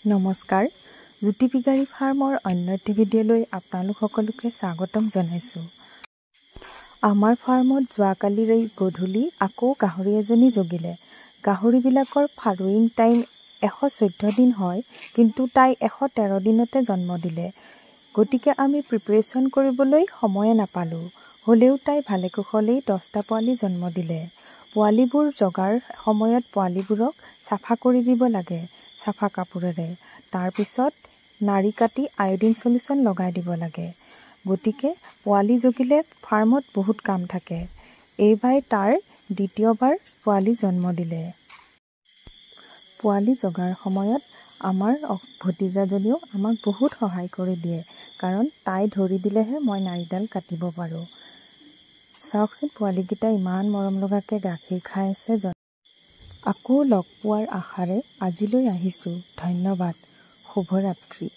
নমস্কাৰ, জ্যোতি পিগাৰী ফাৰ্মৰ অন্য এটি ভিডিঅ'লৈ আপোনালোক সকলোকে স্বাগতম জনাইছোঁ। আমাৰ ফাৰ্মত যোৱাকালি গধূলি আকৌ গাহৰি এজনী জগিলে। গাহৰিবিলাকৰ ফাৰ্মিং টাইম 114 দিন হয়, কিন্তু তাই 113 দিনতে জন্ম দিলে। গতিকে আমি প্ৰিপাৰেশ্যন কৰিবলৈ সময়ে নাপালোঁ। হ'লেও তাই ভালে কুশলেই 10টা পোৱালি জন্ম দিলে। পোৱালিবোৰ জগাৰ সময়ত পোৱালিবোৰক চাফা কৰি দিব লাগে চাফা কাপোৰেৰে। তাৰপিছত নাড়ী কাটি আয়ডিন সলিউশ্যন লগাই দিব লাগে। গতিকে পোৱালি জগিলে ফাৰ্মত বহুত কাম থাকে। এইবাৰ তাৰ দ্বিতীয়বাৰ পোৱালি জন্ম দিলে। পোৱালি জগাৰ সময়ত আমাৰ ভতিজাজনীও আমাক বহুত সহায় কৰি দিয়ে, কাৰণ তাই ধৰি দিলেহে মই নাড়ীডাল কাটিব পাৰোঁ। চাওকচোন পোৱালিকেইটা ইমান মৰম লগাকৈ গাখীৰ খাই আছে। আকৌ লগ পোৱাৰ আশাৰে আজিলৈ আহিছোঁ। ধন্যবাদ। শুভৰাত্ৰি।